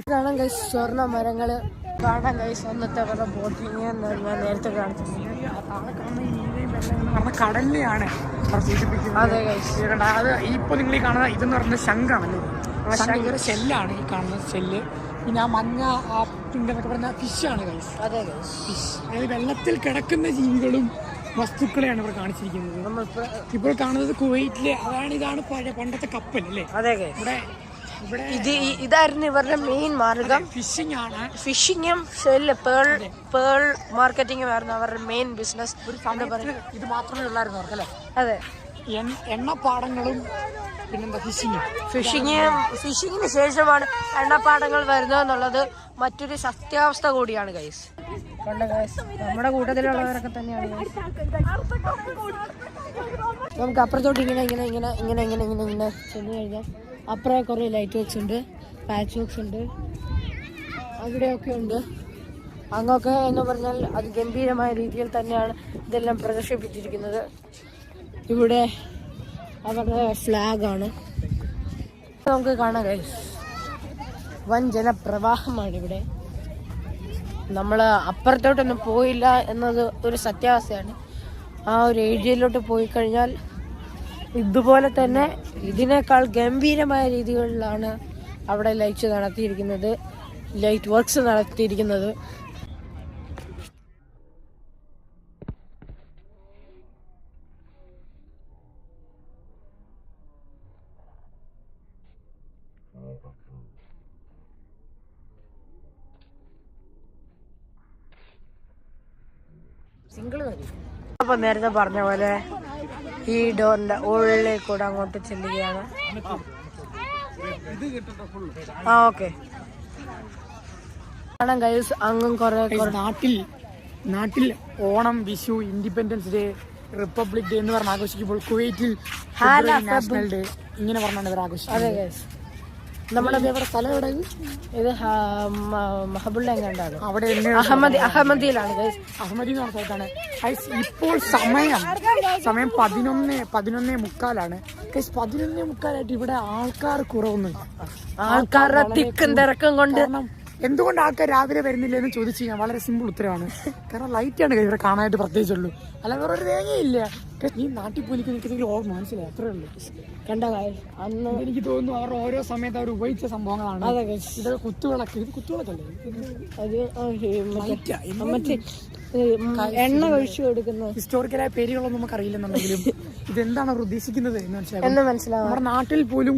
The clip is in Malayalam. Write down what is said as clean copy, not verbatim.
അതാണ് സ്വർണ്ണ മരങ്ങള് കാണാൻ കഴിച്ച് അന്നത്തെ അവരുടെ ബോട്ടിങ് ഞാൻ നേരത്തെ കാണിച്ചിട്ടുണ്ട്. കടലിനെയാണ് അതെ അത് ഇപ്പൊ നിങ്ങൾ ഈ കാണുന്ന ഇതെന്ന് പറയുന്നത് ശംഖാണല്ലോ. ശംഖ ഷെല്ലാണ് ഈ കാണുന്നത് ഷെല്ല്. പിന്നെ ആ മഞ്ഞ ആ പിങ്ക് എന്നൊക്കെ പറഞ്ഞ ഫിഷാണ് ഗൈസ്. അതെ ഫിഷ് അതായത് വെള്ളത്തിൽ കിടക്കുന്ന ജീവികളും വസ്തുക്കളെയാണ് ഇവിടെ കാണിച്ചിരിക്കുന്നത്. ഇപ്പോൾ കാണുന്നത് കുവൈറ്റിലെ ഇതാണ് പണ്ടത്തെ കപ്പൽ അല്ലേ. അതെ ഇവിടെ ഇതായിരുന്നു ഇവരുടെ മെയിൻ മാർഗം. ഫിഷിംഗ് ആണ്. ഫിഷിങ്ങും ഷെല്ല് പേൾ മാർക്കറ്റിംഗും ആയിരുന്നു അവരുടെ മെയിൻ ബിസിനസ്. ഇത് മാത്രമേ ഉള്ളായിരുന്നു അവർക്ക് അല്ലേ. അതെ എണ്ണപ്പാടങ്ങളും പിന്നെന്താ ഫിഷിങ്ങിന് ശേഷമാണ് എണ്ണപ്പാടങ്ങൾ വരുന്നത് എന്നുള്ളത് മറ്റൊരു സത്യാവസ്ഥ കൂടിയാണ് ഗൈസ്. കണ്ട ഗൈസ് നമ്മുടെ കൂട്ടത്തിലുള്ളവരൊക്കെ തന്നെയാണ്. നമുക്ക് അപ്പുറത്തോട്ട് ഇങ്ങനെ ചെന്ന് കഴിഞ്ഞാൽ അപ്പുറം കുറേ ലൈറ്റ് വർക്ക്സ് ഉണ്ട്, പാച്ച് വർക്ക്സ് ഉണ്ട്, അവിടെയൊക്കെ ഉണ്ട്. അങ്ങൊക്കെ എന്ന് പറഞ്ഞാൽ അതിഗംഭീരമായ രീതിയിൽ തന്നെയാണ് ഇതെല്ലാം പ്രദർശിപ്പിച്ചിരിക്കുന്നത്. ഇവിടെ അവരുടെ ഫ്ലാഗാണ് നമുക്ക് കാണാൻ കഴിയും. വൻ ജനപ്രവാഹമാണ് ഇവിടെ. നമ്മൾ അപ്പുറത്തോട്ടൊന്നും പോയില്ല എന്നത് ഒരു സത്യാവസ്ഥയാണ്. ആ ഒരു ഏരിയയിലോട്ട് പോയി കഴിഞ്ഞാൽ ഇതുപോലെ തന്നെ ഇതിനേക്കാൾ ഗംഭീരമായ രീതികളിലാണ് അവിടെ ലൈറ്റ് വർക്ക്സ് നടത്തിയിരിക്കുന്നത്. അപ്പൊ നേരത്തെ പറഞ്ഞ പോലെ ഈ ഡോറിന്റെ ഉള്ളിലേക്ക് കൂടെ അങ്ങോട്ട് ചെല്ലുകയാണ്. ഓക്കെ അങ്ങും കുറെ നാട്ടിൽ Onam, Vishu, independence day, republic day എന്ന് പറഞ്ഞ് ആഘോഷിക്കുമ്പോൾ കുവൈറ്റിൽ നാഷണൽ ഡേ ഇങ്ങനെ പറഞ്ഞാണ് ഇവർ ആഘോഷിക്കുന്നത്. അതെ നമ്മുടെ സ്ഥലം എവിടെ? ഇത് മഹബുള്ള എങ്ങാണ്ടാണ്. അവിടെ അഹമ്മദിയിലാണ്. അഹമ്മദി എന്ന് പറഞ്ഞ സ്ഥലത്താണ്. ഇപ്പോൾ സമയം 11:45. 11:45 ഇവിടെ ആൾക്കാർ കുറവൊന്നുമില്ല. ആൾക്കാരുടെ തിക്കും തിരക്കും കൊണ്ട് എന്തുകൊണ്ട് ആൾക്കാർ രാവിലെ വരുന്നില്ല എന്ന് ചോദിച്ചു കഴിഞ്ഞാൽ വളരെ സിമ്പിൾ ഉത്തരവാണ്. കാരണം ലൈറ്റാണ് ഇവിടെ കാണാനായിട്ട് പ്രത്യേകിച്ചുള്ളൂ. അല്ല വേറെ ഒരു തേങ്ങയില്ല. ഈ നാട്ടിൽ പോലിക്ക് നിൽക്കുന്നെങ്കിൽ മനസ്സിലായി അത്രേ ഉള്ളൂ. കണ്ട അന്ന് എനിക്ക് തോന്നുന്നു അവർ ഓരോ സമയത്ത് അവർ ഉപയോഗിച്ച സംഭവങ്ങളാണ്. ഇത് കുത്തുവിളക്കല്ലേ, എണ്ണ ഒഴിച്ചു കൊടുക്കുന്ന ഹിസ്റ്റോറിക്കലായ പേരുകളൊന്നും നമുക്ക് അറിയില്ലെന്നുണ്ടെങ്കിലും ഇതെന്താണ് അവർ ഉദ്ദേശിക്കുന്നത് എന്ന് മനസ്സിലാവും. നമ്മുടെ നാട്ടിൽ പോലും